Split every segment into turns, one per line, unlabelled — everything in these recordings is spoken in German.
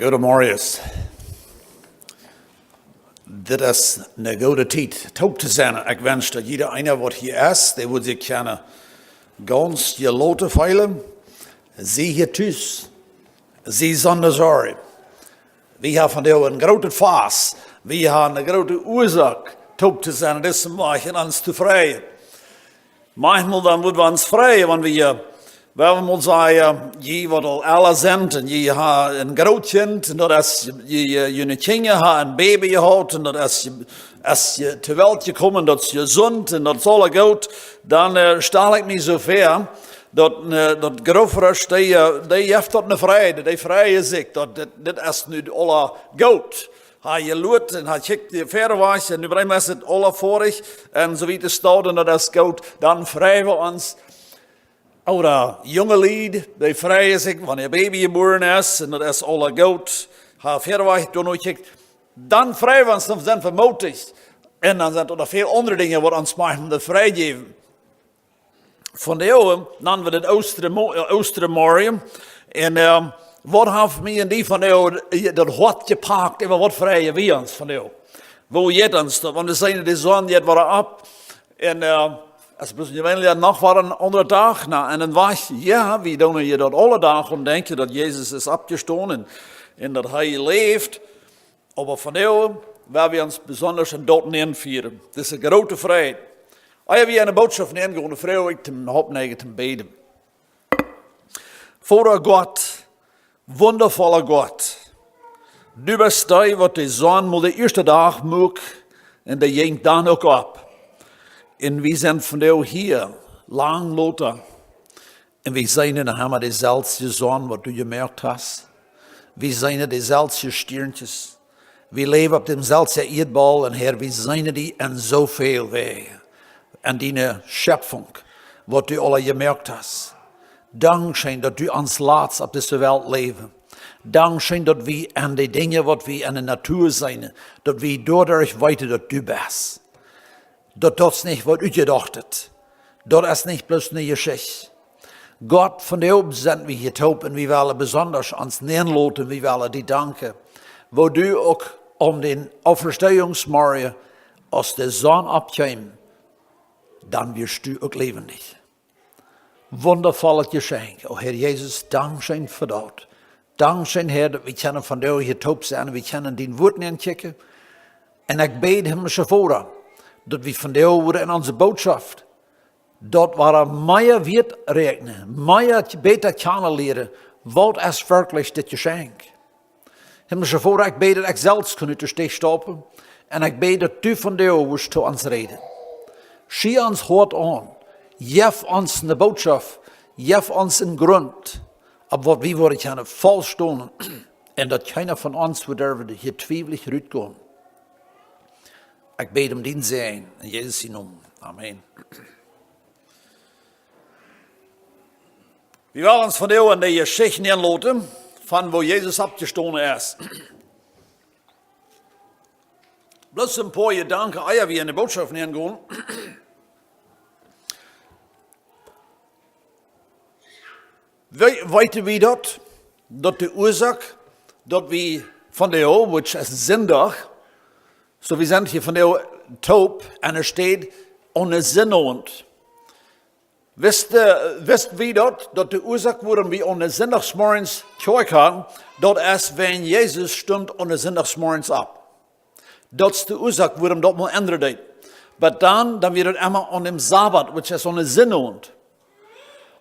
Goedemorgen. Dit is een goede tijd. Top te zijn. Ik wens dat jeder einer wat hier is, die wil zich gerne ganz je loten veilen. Zie hier thuis. Zie zonder zorg. We hebben van jou een grote fase. We hebben een grote oorzaak. Top te zijn. Dat is om ons te vrijen. Manchmal dan moeten we ons vrijen, want we moeten zeggen, je wordt al alle zijn en je hebt een groot kind en dat is je een kindje hebt, een baby gehad en dat als je te welt gekomen, dat is gezond en dat is alles goed, dan stel ik me zo ver dat grootvader, die heeft dat een vrijheid, die vrije zich, dat is nu alle goed. Hij je loert en hij kijkt je verder was en nu brengt we het alle vorig en zo wie het staat en dat is goed, dan vrijen we ons. Oder jonge lied, die vrijen zich wanneer baby geboren is en dat is alle goed. Hij verder was toen nooit kijkt, dan vrijen we ons, dan zijn we moedig. En dan zijn er nog veel andere dingen wat ons maken de vrijgeven. Van de eeuwen dan we het Oostermorgen en wat heeft mij en die van jou dat hart gepakt en wat vrijen we ons van jou? Wo jet ons dat? Want we zijn de zon jet weer op en als je wel nog wat een andere dag en dan was ja, we doen je dat alle dagen om denken dat Jezus is opgestaan en dat hij leeft. Maar van jou waar we ons bijzonders een dood invieren. Dat is een grote vrijheid. Als we een boodschap nemen, dan vrouw ik te opneigen te beden. Vader God, wondervolle God. Du bist die wat de zon moet de eerste dag moek en de jengt dan ook op. En we zijn van jou hier, lang later. En we zijn in de hammer dezelfde zon wat du gemerkt hast. We zijn dezelfde stierntjes. We leven op dezelfde eerdbal en Heer, we zijn die en zoveel wegen. En die schöpfung, wat du alle gemerkt hast. Dankzij dat du ons laat op deze wereld leven. Dankzij dat we aan de dingen wat we in de natuur zijn, dat we doordat weten dat du bent. Dat is niet wat u gedacht hebt. Dat is niet plus een geschichte. God, van de oben zijn we hier top en we willen besonders ons neerloten, we willen die danken. Wo du ook om den auferstehungsmorgen, als de zon opkomt, dan wirst du ook levendig. Wondervolle geschenk. O Heer Jezus, dankzij voor dat. Dankzij Heer dat we kunnen van jou hier top zijn en we kunnen die woorden inchecken. En ik bid hem zo voor dat we van jou worden in onze boodschap. Dat we meer wird rekenen, meer beter kunnen leren. Wat is werkelijk dit geschenk? Hemelse Vader, ik bid dat ik zelfs kan uit de steeg stoppen. En ik bid dat u van jou wordt tot ons reden. Zie ons hart aan. Geef ons een boodschap. Geef ons een grond. Op wat we worden kunnen volstaan. En dat keiner van ons durven hier twijfelig uitkomen. Ik bid om die zijn. In Jezus' naam. Amen. We willen ons van jou in de geschichte neerlaten. Van waar Jezus opgestaan is. Bloß een paar gedanken, als we in de boodschap neergaan. Weten we dat? Dat de oorzaak, dat we van de jou, which is zindag, so we zijn hier van de jou top en er staat ohne zinnoend. Wist wie dat de oorzaak waarom we ohne zindagsmorgens kerk gaan, dat is wenn Jezus stond ohne zindagsmorgens op. Dat is de oorzaak waarom dat moet ändern. Maar dan wird het immer an dem Sabbat, which is ohne zinnoend.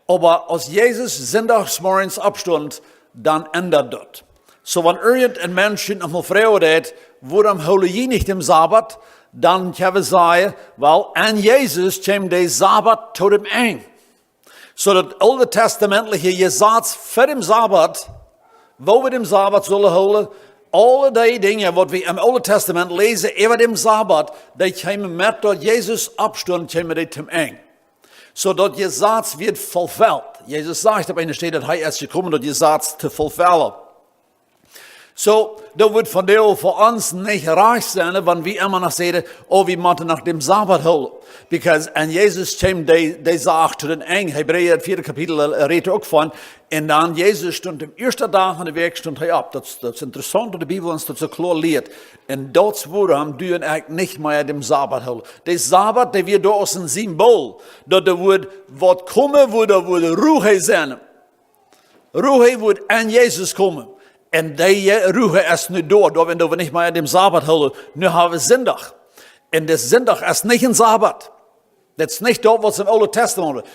Aber als Jezus zindagsmorgens opstond, dan ändert dat. So, wenn irgendein Mensch noch mal fragen deed, waarom houden je niet im Sabbat? Dan gaan we zeggen, wel, en Jezus kwam de Sabbat tot hem een. So, dat Oude Testamentliche Gesetz voor dem Sabbat, wo we dem Sabbat zullen houden, alle die dingen wat we im Oude Testament lezen over dem Sabbat, die komen met dat Jezus opstond, komen die zum een. Zodat je Gesetz wird vervuld. Jezus zegt op een stelle dat hij is gekomen dat je Gesetz te vervullen. So, dat wordt van deel voor ons niet reich zijn, want we immer nog zeggen, oh, we moeten nach dem Sabbat houden. Because, en Jezus kwam die zaak tot een eind. Hebreeën het 4e kapitel redt ook van. En dan, Jezus stond de eerste dag van de week stond hij op. Dat is interessant, dat de Bijbel ons dat zo klaar leert. En dat waarom doen we eigenlijk niet meer dem Sabbat houden. De Sabbat, die wordt door als een symbool. Dat er wordt wat komen, wordt ruhe zijn. Ruhe wordt aan Jezus komen. En die ruhe is nu door we niet meer dem Sabbat houden. Nu hebben we zondag. En de zondag is niet een Sabbat. Dat is niet dat wat ze in het Oude Testament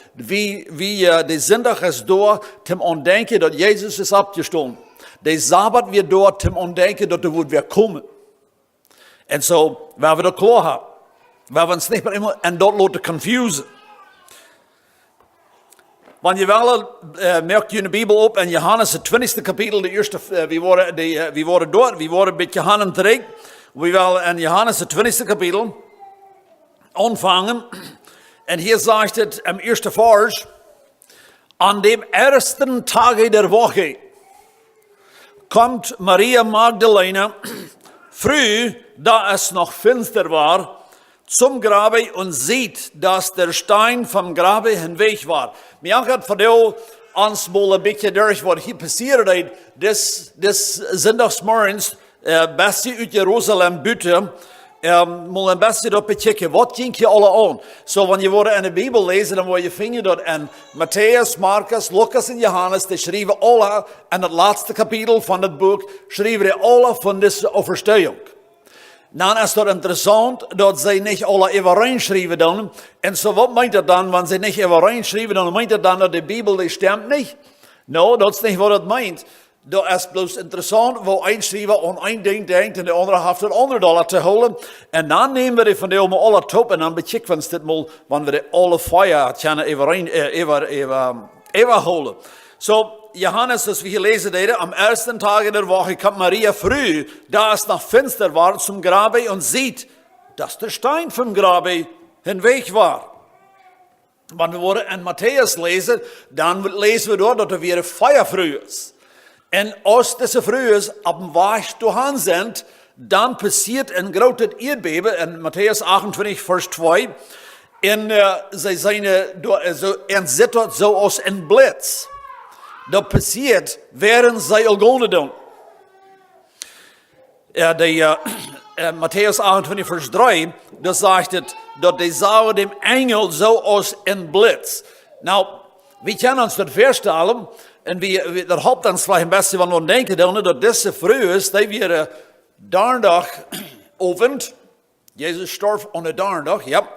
de zondag is door te ontdenken dat Jezus is opgestaan. De Sabbat weer door te ontdenken dat er wordt weer komen. En zo, waar we dat klaar hebben. Waar we ons niet meer immer, en dat laten confusen. Want je wel merkt je in de Bijbel op, in Johannes het 20e kapitel, de eerste, we worden bij Johannes terug. We willen in Johannes het 20e kapitel ontvangen. En hier zegt het im eerste vers, an dem ersten Tage der Woche kommt Maria Magdalena früh, da es noch finster war, zum Grabe und sieht, dass der Stein vom Grabe hinweg war. Mir hat vertel ons mal een beetje durch wat hier passiert is. Des zondagsmorgens, beste uit Jeruzalem buiten, mal een beetje dat bekijken. Wat ging je alle aan? Zo, wanneer je wordt in de Bijbel lezen, dan word je vinden dat in Matthäus, Marcus, Lucas en Johannes, die schrijven alle, in het laatste kapitel van het boek, schrijven die alle van deze oversteuing. Dan is het interessant dat zij niet alle even schrijven dan. En zo wat meint dat dan, wanneer ze niet even schrijven, dan meint dat dan dat de Bijbel die stemt niet. Nou, dat is niet wat het meint. Dat is bloos interessant, waar een schrijver aan één ding denkt en de andere heeft het andere te houden. En dan nemen we die van de alle top en dan bekijken we ons dit mal, wanneer we de alle fire kunnen even houden. So, Johannes, als wir hier lesen, am ersten Tage der Woche kommt Maria früh, da es noch finster war, zum Grabe und sieht, dass der Stein vom Grabe hinweg war. Wenn wir in Matthäus lesen, dann lesen wir dort, dass er wieder Feuer früh ist. Und als diese früh ist, ab dem Weg durch sind, dann passiert ein großes Erdbeben in Matthäus 28, Vers 2. Und sie sind dort so aus ein Blitz. Dat passiert, während zij al gaan doen. Matthäus 28, Vers 3, dat zegt het, dat die zagen dem Engel zo als een blitz. Nou, we kunnen ons dat voorstellen, en dat helpt ons vielleicht een beetje van ons denken, dat deze vrouw is, die weer donderdagochtend, Jezus stierf op de donderdag, ja.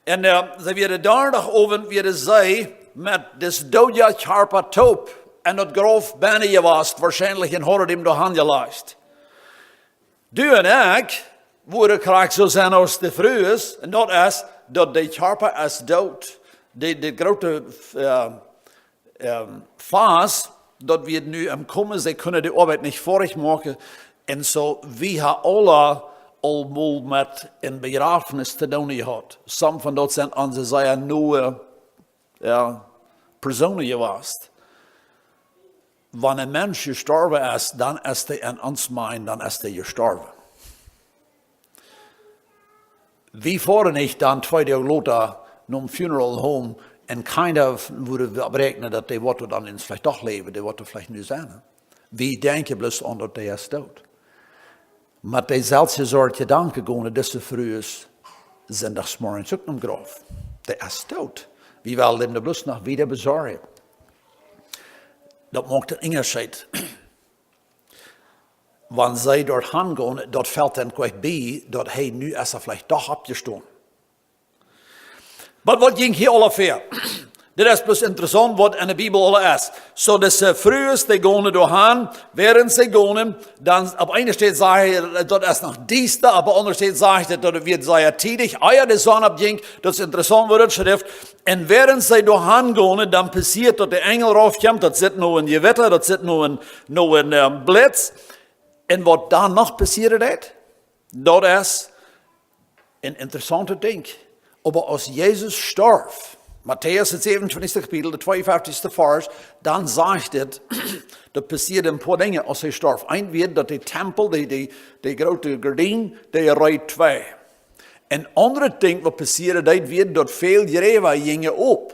En ze weer de donderdagochtend, weer zij, met des dode charpa top en dat groof bijna je was, waarschijnlijk in horen hem door handen lijst. Du en ik worden graag zo zijn als de vrouw is, en dat is dat de charpa is dood. De grote fase, dat we nu am komen, ze kunnen de arbeid niet vorig maken. En zo, we hebben alle al met een begrafenis te doen gehad. Some van dat zijn onze zeiden nieuwe personen geweest. Wanneer een mens gestorven is, dan is hij in ons mind, dan is hij gestorven. We voeren niet dan 2 dagen later naar een funeral home en kind of worden we berekenen dat die wordt dan eens vielleicht toch leven, die wordt vielleicht nu zijn. We denken bloos aan dat hij is dood. Maar dezelfde soort gedanken gaan deze vrouw is zondagsmorgens ook naar graf. Die is dood. We willen hem bloos nog weer bezorgen. Dat maakt een onderscheid. Wanneer zij doorheen gaan, dat valt dan kwijt bij dat hij nu is er vielleicht toch opgestaan. Maar wat ging hier alle ver? Dit is dus interessant wat in de Bijbel alle is. Zo deze vrouwen die gaan doorheen, während ze gaan, dan op een steed zeggen dat is nog dieste, op de andere steed zeggen dat het weer zeer tijdig, de zon opging, dat is interessant wat het schrift. En während ze doorheen gaan, dan passiert dat de engel raufkomt, dat zit nu een gewitter, dat zit nu een blitz. En wat dan nog passiert, dat is een interessante ding. Maar als Jezus stierf, Matthäus, das 27. Kapitel, der 52. Vers, dann sagt es, da passieren ein paar Dinge, als er starb. Ein wird, dass der Tempel, die große Gardine, die reiht zwei. Ein anderes Ding, was passiert, das wird, dass viele Gräber gingen ab.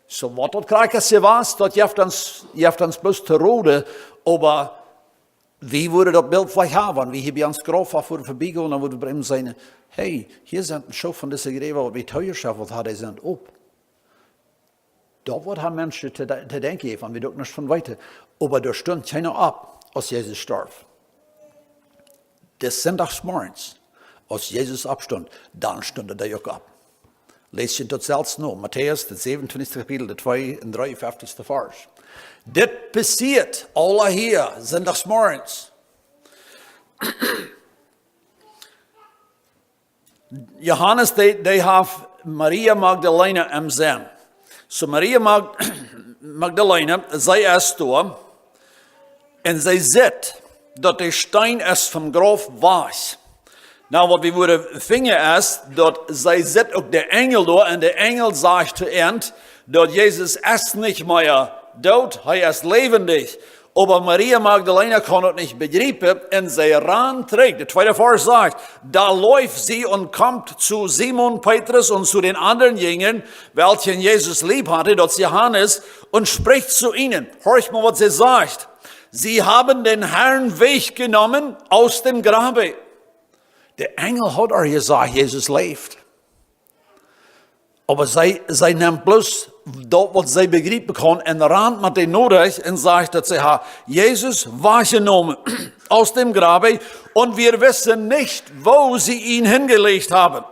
So, was das Krankeste war, das jeft uns bloß zu roden, aber wie würde das Bild vielleicht haben? Wie hier bei uns Graf vorbeigehen, und dann würde bei ihm sagen, hey, hier sind ein Schau von dieser Gräber, die teuer schaffelt hat, die sind ab. Da wird haben Menschen zu denken geben, wir dürfen nicht von weiter. Aber da stund keiner ab, als Jesus starb. Des Sonntagsmorgens, als Jesus abstund, dann stund er auch ab. Lees je dat zelfs nog, Matthäus, das 27. Kapitel, der 53. Vers. Das passiert, alle hier, Sonntagsmorgens. Johannes, die hat Maria Magdalena im Sinn. So Maria Magdalena, sie ist da, und sie sieht, dass der Stein ist vom Grab weich. Nou, wat we moeten vinden is, dat zij zit ook de engel door, en de engel sagt zu end, dat Jezus ist nicht mehr dood, hij ist lebendig. Aber Maria Magdalena kann es nicht begreifen, und sie ran trägt. Der zweite Vers sagt, da läuft sie und kommt zu Simon Petrus und zu den anderen Jüngern, welchen Jesus lieb hatte, das Johannes, und spricht zu ihnen. Hört mal, was sie sagt. Sie haben den Herrn weggenommen aus dem Grabe. Der Engel hat gesagt, Jesus lebt. Aber sie nimmt bloß das, was sie begreifen kann, und rannt mit den Norecht und sagt, dass sie Jesus wahrgenommen aus dem Grabe, und wir wissen nicht, wo sie ihn hingelegt haben.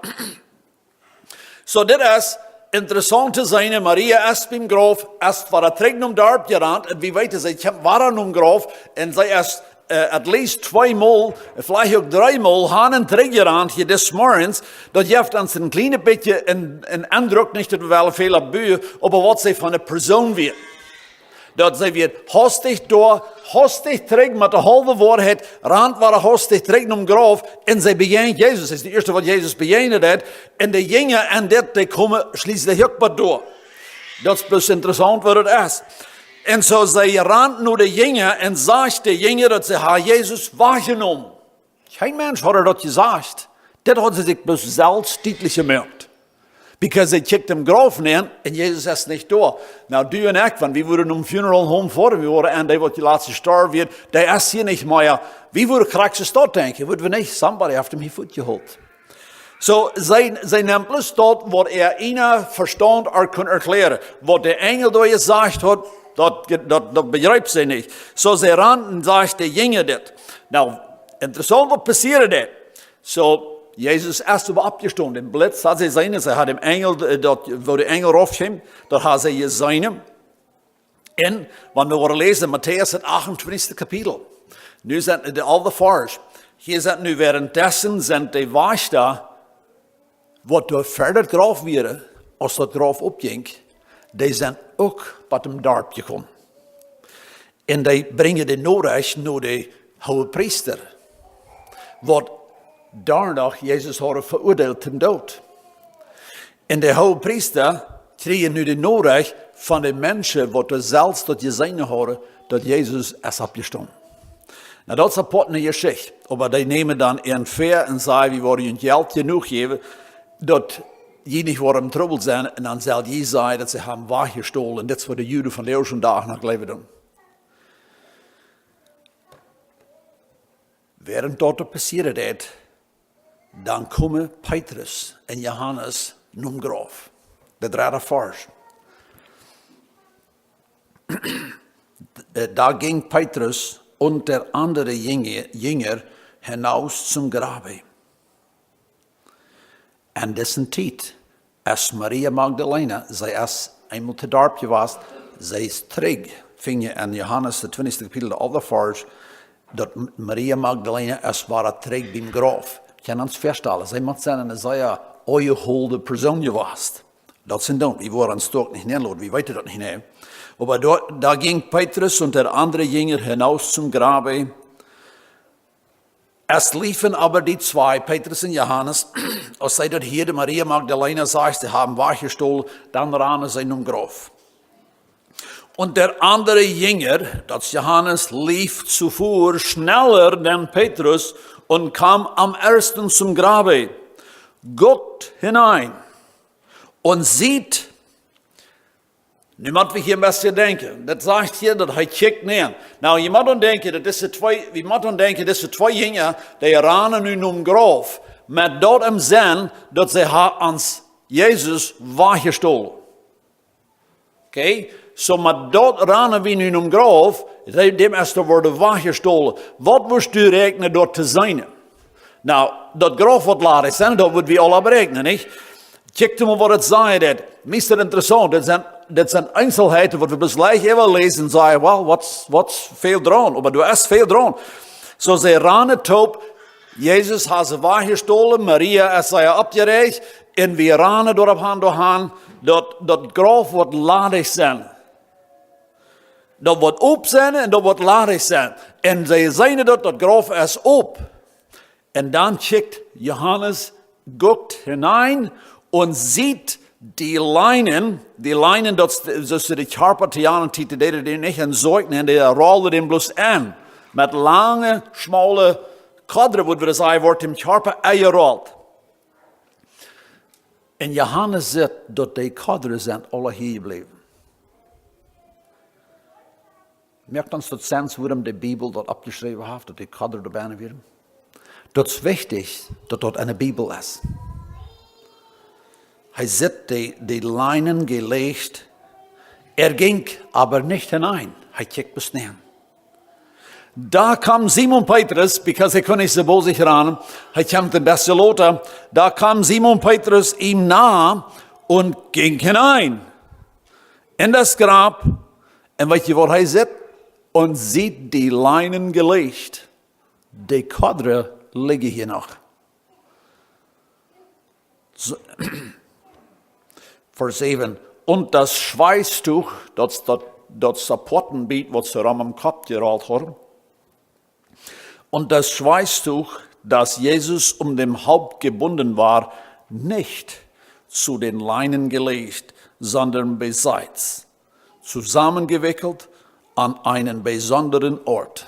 So, das ist interessant zu sein. Maria ist beim Grab, erst war er trägt dort gerannt, und wie weiter sie war er im Grab, und sie ist at least zweimal, vielleicht auch dreimal, haben teruggerannt hier des Morgens. Dat geeft ons een klein beetje een indruk, niet dat we wel veel op buien, aber wat ze van een persoon weer. Dat ze weer hastig door, hastig terug met de halve waarheid, rand waren hastig terug om Graf, en ze begint Jezus. Dat is de eerste wat Jezus begint had. En de jongen en dit, die komen schließlich ook wat door. Dat is plus interessant wat het is. En zo zij rand naar de jongen en zegt de jongen dat ze Jezus wahrgenommen. Geen mens had dat gezegd. Dat had ze zich bloß zelfs deutlich gemerkt. Because they kicked hem Graf neer en Jezus is niet daar. Nou, du en ik, want we worden om funeral home voor, we worden en die wat die laatste star wird, die is hier niet meer. Wie worden krijgen dat denken? Worden we niet? Somebody heeft hem hier voet geholt. So, zij neemt bloß dat wat ihnen verstand kan erklären. Wat de engel door gezegd had, dat begrijpt ze niet. So, ze rannten en zegt de jongen dit. Nou, interessant wat passiert dit. So, Jezus is op abgestaan. Den Blitz had ze zijn. Ze had dem engel, wo de engel raufkwam, dat had ze gezien. En, wanneer we lezen, Matthäus het 28. kapitel. Nu zijn de alle vers. Hier zijn nu währenddessen zijn de wachten, wat door verder graf werden, als dat graf opging, die zijn ook bij hem dorp gekomen. En die brengen de nodig naar de hoge priester. Wat daarna Jezus had veroordeeld ten dood. En de hoge priester kregen nu de nodig van de mensen, wat er zelfs dat gezien hadden, dat Jezus is opgestaan. Nou, dat is een potne geschichte. Maar die nemen dan een ver en zeggen, we worden je geld genoeg geven, dat je niet wordt in trouble zijn. En dan zal je zeggen dat ze hebben weggestolen. Dat is wat de Joden van de eerste dag nog leven doen. Während dat passiert dat, dan komen Petrus en Johannes naar het graf. De derde vers. Da ging Petrus und der andere Jünger hinaus zum Grabe. En dessen Tijd is Maria Magdalena, zij is eenmaal te dorp geweest, zij is terug, vind je in Johannes de 20e kapitel, de andere vers, dat Maria Magdalena is waar terug bij het graf. Ik kan ons vaststellen, zij moet zijn en zij ooit persoon geweest. Dat zijn dan, we worden stok niet neerlood, we weten dat niet meer. Aber da ging Petrus und der andere Jünger hinaus zum Grabe. Es liefen aber die zwei, Petrus und Johannes, als sie dort hier, die Maria Magdalena sagt, sie haben wachgestohlen, dann rannen sie in den Grab. Und der andere Jünger, das Johannes, lief zuvor schneller denn Petrus und kam am ersten zum Grabe, guckt hinein und sieht, niemand wie hier ein bisschen denken. Das sagt hier, dass er kijkt näher. Nou, je moet denken, dat is twee Jünger, die ranen nu om Graf, met dat im Sinn, dat sie ans Jesus weggestohlen. Okay? So met dat ranen we nu om Graf, dem is er worden weggestohlen. Wat moest u rekenen dort te zijn? Nou, dat Graf wat laat zijn, dat moeten we alle berekenen, niet? Kijk maar wat het zei, dat. Meestal interessant, dat zijn Einzelheiten, wat we bis gleich even lezen en zeggen, well, what's veel dran? Maar du hast veel dran. So, ze ranen top, Jesus had ze weggestohlen, Maria is zij opgereicht, en we ranen door op hand door hand, dat Graf wat ladig zijn. Dat wordt op zijn en dat wordt ladig zijn. En ze zeiden dat Graf is op. En dan kijkt Johannes, guckt hinein und sieht die Leinen, dat ze de Carpathianen tieten, die nicht in Zeugnen, die rollen den bloß an. Met lange, schmale Kadre, wo wir sagen, wordt im Carpa eingerollt. En Johannes zegt dat die Kadre zijn alle hier gebleven. Merkt ons dat sens, waarom de Bibel dat abgeschreven heeft, dat die Kadre erbij werden? Dat is wichtig, dat dat eine Bibel ist. Hij zit die Leinen gelegt. Ging aber nicht hinein. Hij kijkt bis näher. Da kam Simon Petrus, because kon nicht so bei sich ran. Hij kam den beste Lothar. Da kam Simon Petrus ihm nah und ging hinein. In das Grab. Und weißt du, wo hij sitzt? Und sieht die Leinen gelegt. Die Kadre liegen hier noch. So. Vers 7. Und das Schweißtuch, das Supportenbeet, was sie am Kopf gerollt haben. Und das Schweißtuch, das Jesus um dem Haupt gebunden war, nicht zu den Leinen gelegt, sondern beiseits, zusammengewickelt an einen besonderen Ort.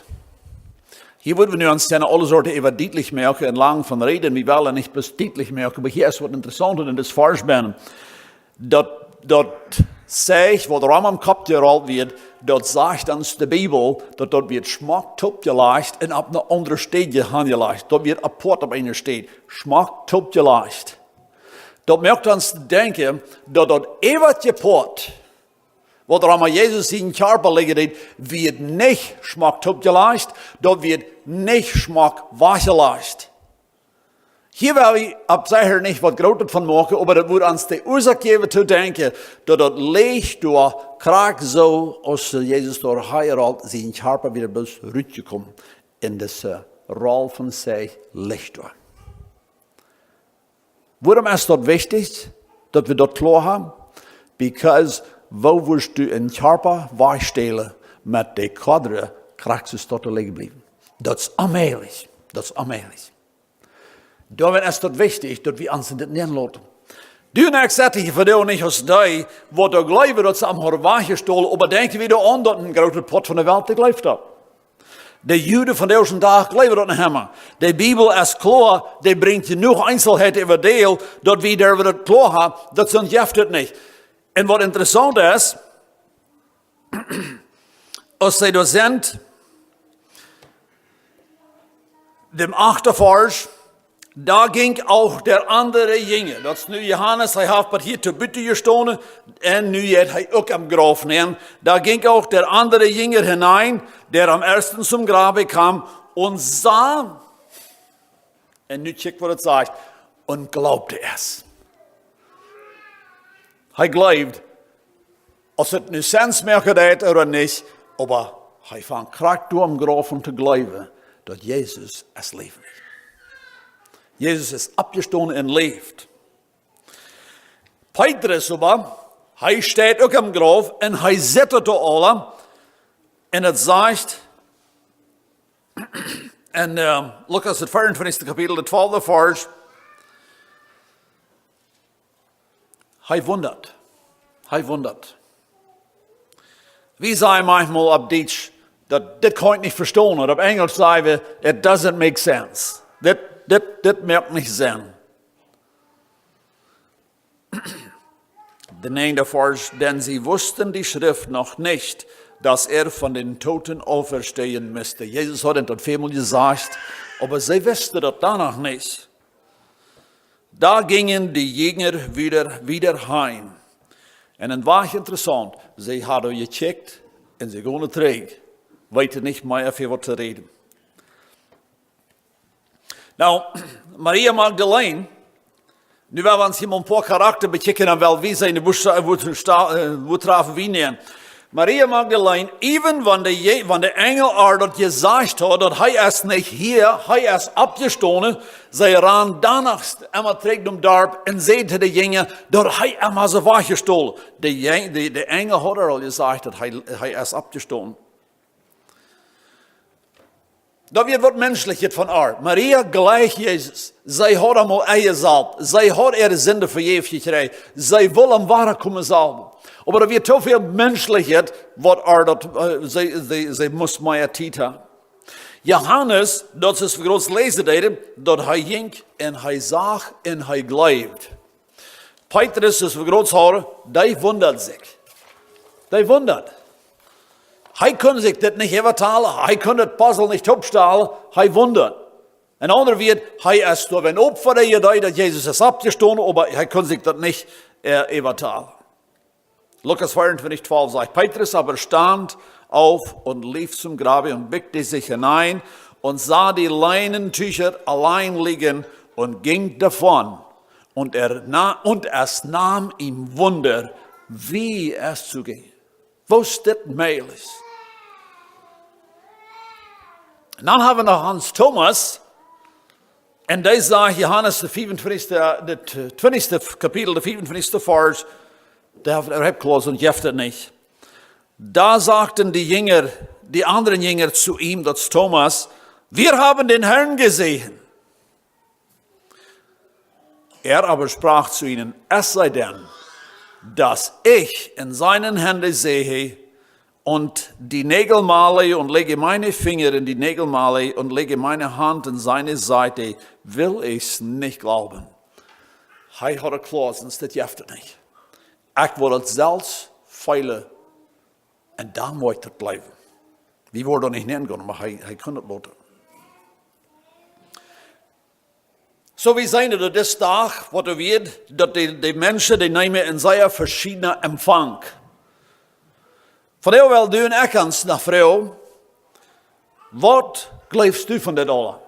Hier würden wir uns ja alle Sorten über deutlich merken, entlang von Reden, wir wollen nicht bloß deutlich merken, aber hier ist was Interessantes in das Verspannen. Dat sagt, wo der Raum am Kopf gerollt wird, dat sagt uns die Bibel, dat wird schmackt gelegt und auf eine andere Stelle angelegt. Dat wird ein Port auf einer Stelle. Schmackt gelegt. Dat merkt uns denken, dat ewige Port, wo der Raum Jesus in den Körper liegt, wird nicht schmackt gelegt, dat wird nicht schmackt weggelegt. Hier will ich absicher nicht was Großes von machen, aber das würde uns die Ursache geben zu denken, dass das Licht durch Krag so, als Jesus durch Heiralt sein Körper wieder bis zurückgekommen in das Roll von sich Licht durch. Warum ist das wichtig, dass wir das klar haben? Because wo wirst du in Körper wegstellen mit der Kadre, kriegst du es dort liegen bleiben. Das ist allmählich. Das ist allmählich. Darum ist es wichtig, dass wir uns das nicht lassen. Du und ich sage für dich nicht als die, wo du glaubst, dass sie am Horwach gestohlen, aber denke wieder an, dass ein großer Pot von der Welt geglaubt hat. Die Juden von diesem Tag glauben das nicht mehr. Die Bibel ist klar, die bringt genug Einzelheiten über die, dass wir darüber das klar haben, das sind das nicht. Und was interessant ist, als sie da sind, dem 8. Vers, da ging auch der andere Jünger, das ist nu Johannes, hij heeft bij hier te buiten gestonden, en nu heeft hij ook am Graf nemen. Da ging auch der andere Jünger hinein, der am ersten zum Grabe kam und sah, und nu check wat het sagt, und glaubte es. Hij glaubt, als het nu sens merken deed oder nicht, aber hij fand kracht door am Graf om te geloven, dat Jesus es leeft. Jesus ist abgestanden und lebt. Petrus aber, hij steht auch am Grab und hij zittert da alle. Und es sagt, En Lukas, het 24e kapitel, de 12e vers. Hij wundert. Hij wundert. We zeggen manchmal op Deutsch, dat dit kan ik niet verstaan. En op Engels zeggen we, it doesn't make sense. Dit maakt niet zin. De negende vers, denn sie wussten die Schrift noch nicht, dass von den Toten auferstehen müsste. Jesus hat das viermal gesagt, aber sie wussten das danach nicht. Da gingen die Jünger wieder heim. En het was interessant, sie hadden gecheckt en ze gingen terug. Weten niet meer over wat te reden. Nou, Maria Magdalene, nu willen we ons hier een paar karakter bekijken en wel wie zijn de woordtrafen wie nemen. Maria Magdalene, even wanneer de engel dat gezegd had, dat hij is niet hier, hij is opgestonden, zij ran danach immer terug naar dorp en zei te de jongen, dat hij immer zo weggestolen. De engel had al gezegd dat hij is opgestonden. Dat weer wat menselijkheid van haar. Maria gelijk Jezus. Zij had hem al eingezalbt. Zij had ihre Sünde vergeven gekregen. Zij wil hem waar komen zalben. Maar er weer te veel menselijkheid wat haar dat zij moest meer tijd hebben. Johannes, dat is voor ons lezen deden, dat hij ging en hij zag en hij geloofde. Petrus is voor ons horen, die wundert zich. Die wundert. Hij kon zich dit niet vertalen, hij kon het puzzel niet opstellen, hij wundert. En ander weer, hij is door een op voor de idee dat Jezus is opgestonden, maar hij kon zich dat niet vertalen. Lukas 24, 12 sagt, Petrus aber stand auf und lief zum Grabe und blickte sich hinein und sah die Leinentücher allein liegen und ging davon. Und es nahm ihm Wunder, wie es zuging. Was dit möglich ist. En dan hebben we nog Hans Thomas. En die sagt Johannes, de 20e kapitel, de 24e vers. Der hat klaus und jeft het nicht. Da sagten die anderen Jünger zu ihm, das ist Thomas, wir haben den Herrn gesehen. Er aber sprach zu ihnen, es sei denn, dass ich in seinen Händen sehe und die Nägel male und lege meine Finger in die Nägel male und lege meine Hand in seine Seite, will ich's nicht glauben. Hij had het klaus und das jeft het nicht. Ik wil het zelfs veilen en dan moet het blijven. Die worden niet neergaan, maar hij kan het laten. Zo we zijn er deze dag, wat we weten, dat die mensen die nemen in zeer verschillende empfang. Van jou wel doen ik eens naar vrouw, wat geloofst u van dit alle?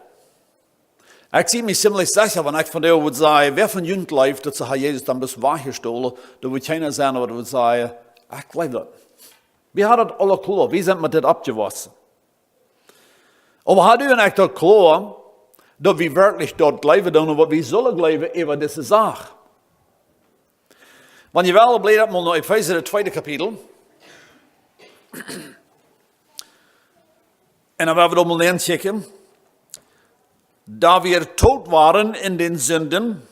Ik zie me ziemlich sicher, wenn ich von dir würde sagen, wer von Jüngst lebt, dass er Jesus dann bis weggestohlen, da würde keiner sein, aber würde sagen, ich glaube das. Wir haben das alle klar, wir sind mit das abgewachsen. Aber hat du nicht das klar, dass wir wirklich dort glauben und was wir sollen glauben über diese Sache? Wenn ihr wel blättert mal nach Epheser, das 2. Kapitel. Und dann werden wir da mal hinchecken. Da wir tot waren in den Sünden,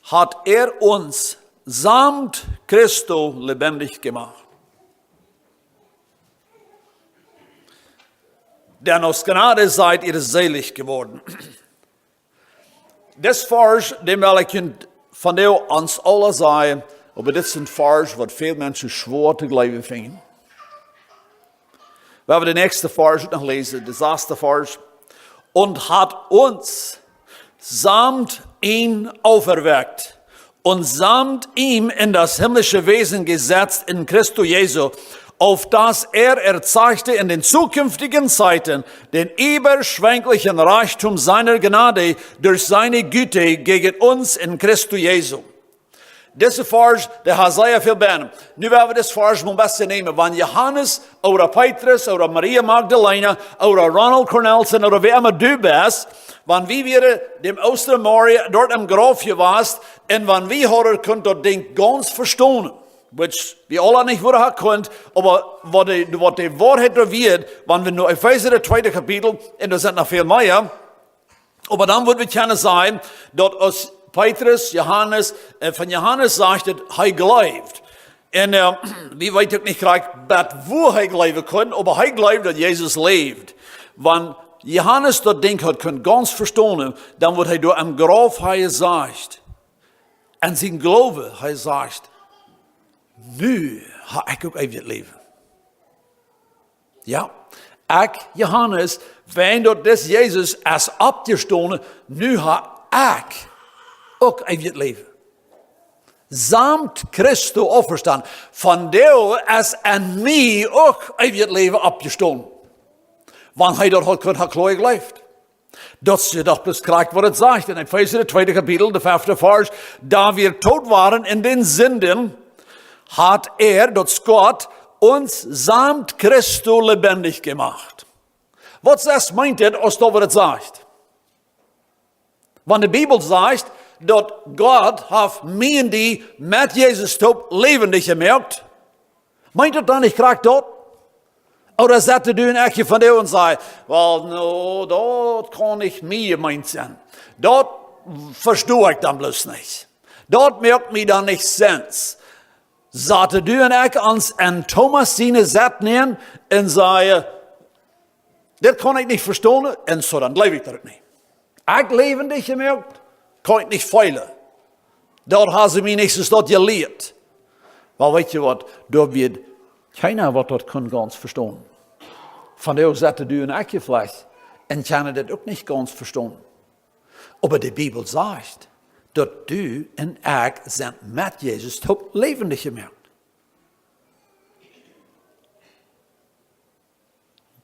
hat er uns samt Christo lebendig gemacht. Denn aus Gnade seid ihr selig geworden. Das Vers, dem will ich von dir uns alle sagen, aber das ist ein Vers, was viele Menschen schwer zu glauben finden. Wir haben den nächsten Vers noch lesen, das erste Vers. Und hat uns samt ihn auferweckt und samt ihm in das himmlische Wesen gesetzt in Christo Jesu, auf das er erzeigte in den zukünftigen Zeiten den überschwänglichen Reichtum seiner Gnade durch seine Güte gegen uns in Christo Jesu. Deze vers, der hat sehr viel Beinen. Nu werden wir das Vers mal ein bisschen nehmen. Wenn Johannes oder Petrus oder Maria Magdalena oder Ronald Kornelsen oder wer immer du bist, wenn wir dem Ostermoria dort im Grab warst und wenn wir hören können, dort Ding ganz verstehen. which wir alle nicht wieder können, aber was die Wahrheit wird, wenn wir nur Epheser, das 2. Kapitel, und das sind noch viel mehr, aber dann wird wir können sein, dass aus Petrus, Johannes, von Johannes sagt, er glaubt. Und wie weiß ich nicht gleich, wo er glauben kann, aber er glaubt, dass Jesus lebt. Wenn Johannes das Ding hat, kann ganz verstehen, dann wird er durch am Grab gesagt. Und sein Glaube, er sagt, nu habe ich auch ewig Leben. Ja, ich, Johannes, wenn dort das Jesus als abgestoßen, nu habe ich auch ewig Leben. Samt Christus auferstanden. Von der ist an mir auch ewig Leben abgestoßen. Wann er dort hat, hat Chloe gelebt. Das ist doch das gleich, was es sagt. In Epheser, 2. Kapitel, der 5. Vers, da wir tot waren in den Sünden, hat das Gott, uns samt Christus lebendig gemacht. Was das meint, als da, was es sagt? Wenn die Bibel sagt, dass Gott hat mir und die mit Jesus tot lebendig gemacht, meint er dann nicht gleich dort? Oder sagt du ein Ecke von dir und sagt, well, no, dort kann ich mir meint sein. Dort verstehe ich dann bloß nicht. Dort merkt mir dann nicht Sens. Sagte du ein Ecke ans und Thomas seine Sätze nehmen und sagen, das kann ich nicht verstehen, und so dann lebe ich das nicht. Ich lebendig gemerkt, kann ich nicht feilen. Dort haben sie mich nicht so dort gelehrt. Weil weißt du was, dort wird keiner, was dort kann ganz verstehen. Von der sagte du ein Ecke vielleicht, und kann das auch nicht ganz verstehen. Aber die Bibel sagt, dass du und ich sind mit Jesus tot lebendig gemacht.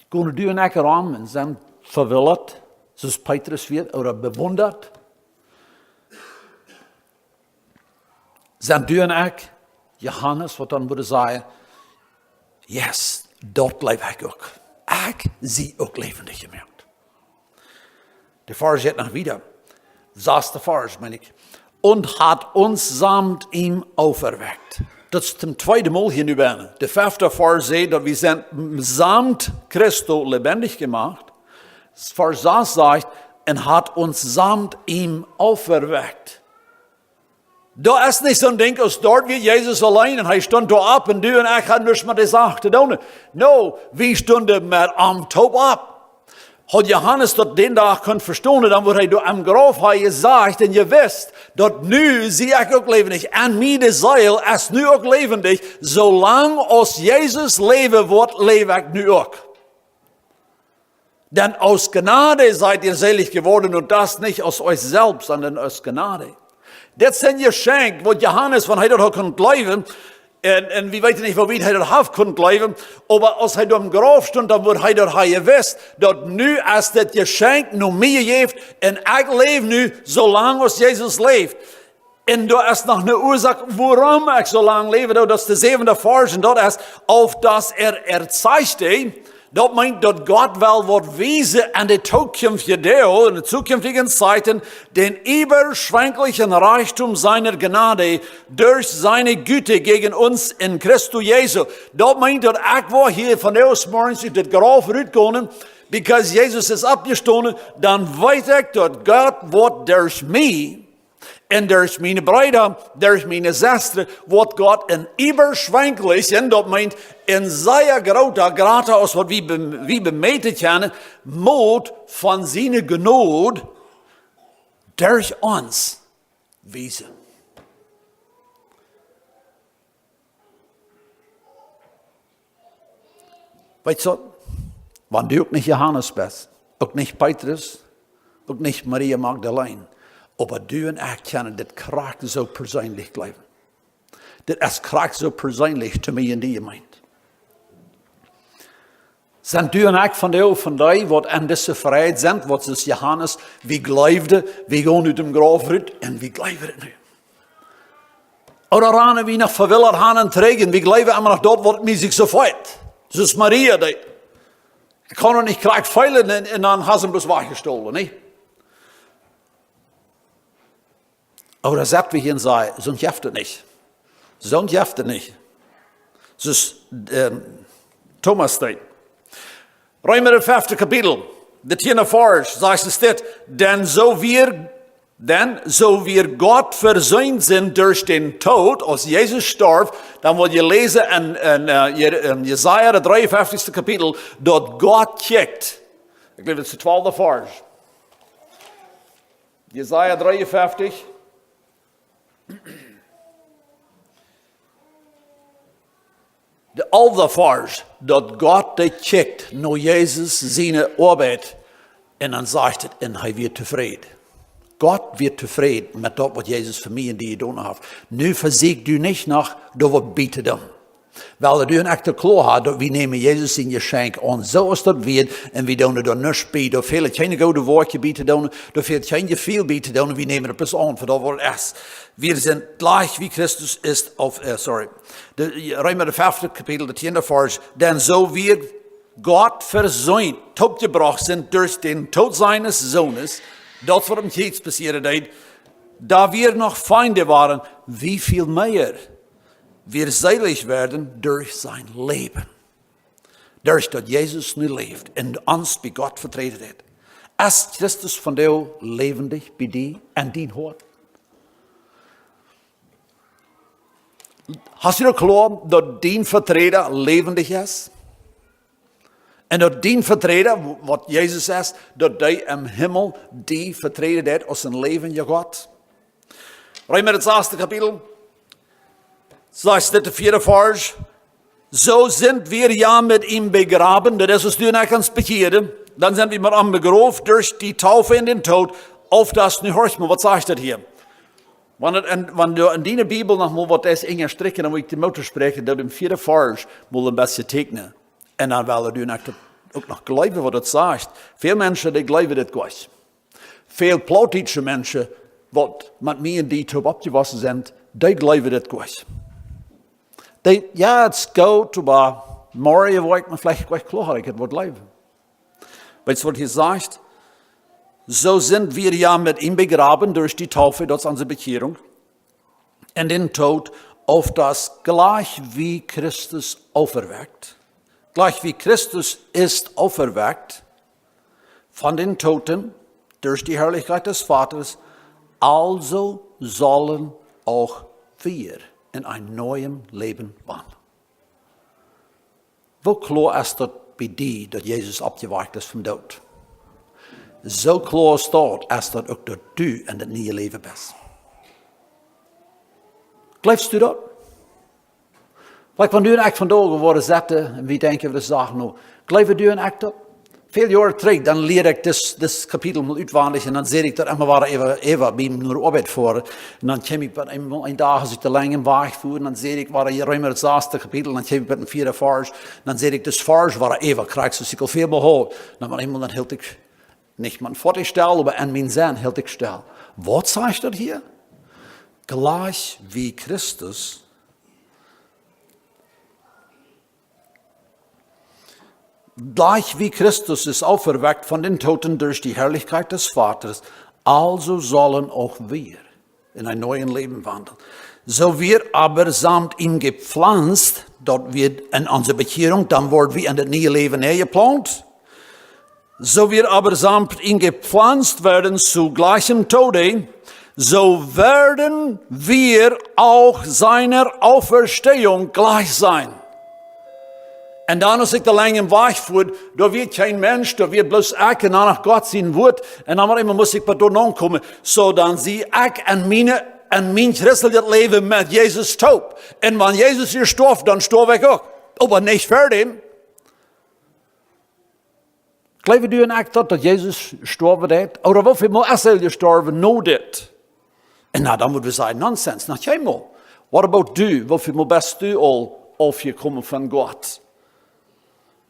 Gehen du und ich ran und sind verwirrt, so es Petrus wird, oder bewundert? Sind du und ich, Johannes, was dann würde sagen, yes, dort lebe ich auch. Ich sehe auch lebendig gemacht. Der Vers geht noch wieder. Saß der Vers, meine ich. Und hat uns samt ihm auferweckt. Das ist zum 2. Mal hier über. Der 5. Vers sagt, dass wir sind samt Christus lebendig gemacht. Das Vers sagt, und hat uns samt ihm auferweckt. Da ist nicht so ein Ding, als dort wie Jesus allein und er stand da ab und du und ich haben nicht mehr gesagt. No, wir stunden mit am Top ab. Hat Johannes dort den Tag können verstehen, dann wurde er da am Grab gesagt und ihr wisst, dort nu sie ich auch lebendig. An mir die Seil ist nu auch lebendig. Solange aus Jesus leben wird, lebe ich nu auch. Denn aus Gnade seid ihr selig geworden und das nicht aus euch selbst, sondern aus Gnade. Das ist ein Geschenk, wo Johannes von heute kann bleiben, und wir wissen nicht, wo wir heute haben können bleiben, aber als er am Grab stand, dann wird heute gewusst, dass nu als das Geschenk nur mir gibt, und ich lebe nu, solange als Jesus lebt. Und da ist noch eine Ursache, warum ich so lange lebe, das ist der 7. Vers, und das ist, auf das zeigte, das meint, dass Gott will wird wiesen an der zukünftigen Deo, in den zukünftigen Zeiten, den überschwänglichen Reichtum seiner Gnade durch seine Güte gegen uns in Christus Jesu. Das meint, dass ich war hier von der aus morgens in das Grab rübergegangen, because Jesus ist abgestoßen, dann weiß ich, dass Gott wird durch mich, und durch meine Brüder, durch meine Schwester, wird Gott ein überschwänglich, und das meint, in sehr großer Grad aus, was wir bemähtet haben, Mut von seiner Gnade durch uns wiesen. Weißt du, wenn du auch nicht Johannes bist, auch nicht Petrus, auch nicht Maria Magdalene, aber du und ich können das kracht so persönlich bleiben. Das kracht so persönlich zu mir und dir meint. Sind du und ich von dir, was an dieser Freiheit sind, was ist Johannes, wie glaubte, wir gehen aus dem Grab raus und wie glauben wir nu. Oder ranen wir nach verwillert Hanen trägen, wie glauben wir immer noch dort, wo mir sich so freut. Das ist Maria, die. Ich kann doch nicht gleich feilen und dann haben sie bloß weggestohlen, nicht? Aber da sagt wir hier und sagen, so ein Jäfte nicht. Zo'n jeft er niet. Dus Thomas steht. Römer het 5. kapitel, de 10e vers, zegt es dit, denn so wir Gott versöhnt sind durch den Tod, als Jesus starb, dann wil je lezen in Jesaja, het 53. kapitel, dat Gott kijkt. Ik geloof het is de 12e vers. Jesaja 53. De 11e vers, dat God de kijkt naar Jezus zijn arbeid. En dan zegt het, en hij wordt tevreden. God wird tevreden met dat wat Jezus voor mij en die gedaan heeft. Nu verziekt u niet nog door wat bieten dan. Wel, du een echte klaar had, dat we nemen Jezus in je schenk aan zoals dat weer. En we doen er dan niks bij. Door veel geen goede woordje bieten doen. Door veel geen veel bieten doen. En we nemen het pas aan, voor dat wordt echt. Wir sind gleich wie Christus ist Römer 5. kapitel, de 10e vers. Denn so wir Gott versöhnt, topgebracht sind durch den Tod seines Sohnes, dat wat hem iets passieren deed, da wir noch Feinde waren, wie viel mehr wir selig werden durch sein Leben. Durch dat Jesus nu leeft en ons bij God vertreten heeft. Is Christus van jou levendig bij die en dien hoort? Hast du klaar dat dien vertreden levendig is? En dat dien vertreden, wat Jezus zegt, dat hij in hemel die vertreden heeft als een leven je God. Römer het 6. kapitel, zegt dit de 4e vers. So sind wir ja mit ihm begraben, dat is als du naar ons bekeerde, dan zijn we met hem begraven durch die Taufe in den Tod, auf das, nu hoor je me, wat zegt dat hier? Wanneer in die Bibel nog maar wat is inge strikken, dan moet ik de motor spreken, dat in 4e vers moet een beetje tekenen. En dan willen we ook nog geloven wat het zegt. Veel mensen die geloven dit goed. Veel Plattdeutsche mensen, wat met mij en die top opgewassen zijn, die geloven dit goed. Ja, het is goed, maar morgen word ik me vielleicht goed klaar, ik het wordt leven. Weet je wat hij zegt? So sind wir ja mit ihm begraben durch die Taufe, das ist unsere Bekehrung, in den Tod, auf das gleich wie Christus auferweckt. Gleich wie Christus ist auferweckt von den Toten durch die Herrlichkeit des Vaters, also sollen auch wir in ein neuem Leben wandeln. Wo klar ist das bei dir, dass Jesus abgeweicht ist vom Tod? So klar staat als dat ook dat du in het nieuwe leven bent. Geloofst u dat? Like wanneer u een act vandaag worden zetten, en wie denken we de zaak nou? Geloof u een act dat? Veel jaren terug, dan leer ik dit kapitel mal uitwendig en dan zie ik dat immer waren even bij mijn arbeid voor. En dan kom ik een dag als ik de lange weg voer, en dan zie ik waar je ruimer het 6. kapitel, en dan kom ik met een 4e vers, en dan zie ik dus vers waar even krijg, zoals ik al veel behoud. Dan hield ik nicht man vor dich stell, aber an mein Sein hält ich still. Was sagt das hier? Gleich wie Christus. Gleich wie Christus ist auferweckt von den Toten durch die Herrlichkeit des Vaters, also sollen auch wir in ein neues Leben wandeln. So wir aber samt ihm gepflanzt, dort wird in unserer Bekehrung, dann werden wir in das neue Leben geplant. So wir aber samt ihm gepflanzt werden zu gleichem Tode, so werden wir auch seiner Auferstehung gleich sein. Und dann, als ich da lang im Weg fuhr, da wird kein Mensch, da wird bloß ich und nach Gott sein Wort. Und dann muss ich bei dort ankommen, so dann sie ich und mein christliches Leben mit Jesus taub. Und wenn Jesus hier starb, dann starb ich auch. Aber nicht fertig. Glauben du echt dat Jezus gestorven heeft? Oder wofür moet Israël gestorven no dit? En nou, dan moeten we zeggen, nonsens. Nou, jij maar. What about du? Wofür moet best du al aufgekommen von Gott?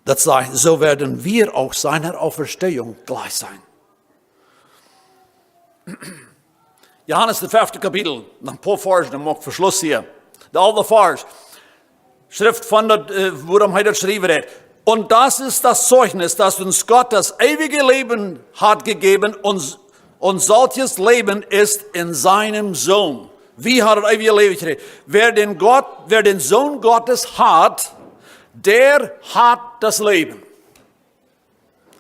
Dat sagt, so werden wir auch seiner Auferstehung gleich sein. Johannes, de 5. kapitel. Nog een paar versen, dan mag ik verschluss hier. De oude vers. Schrift van dat, waarom hij dat geschreven heeft. Und das ist das Zeugnis, dass uns Gott das ewige Leben hat gegeben und solches Leben ist in seinem Sohn. Wie hat das ewige Leben gekriegt? Wer den Sohn Gottes hat, der hat das Leben.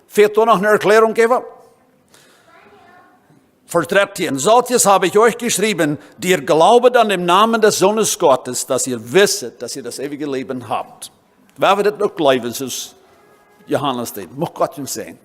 Fehlt da noch eine Erklärung geben? Vers 13. Solches habe ich euch geschrieben, die ihr glaubet an den Namen des Sohnes Gottes, dass ihr wisset, dass ihr das ewige Leben habt. Wer wird das noch glauben, so Johannes steht? Muss Gott ihm sagen.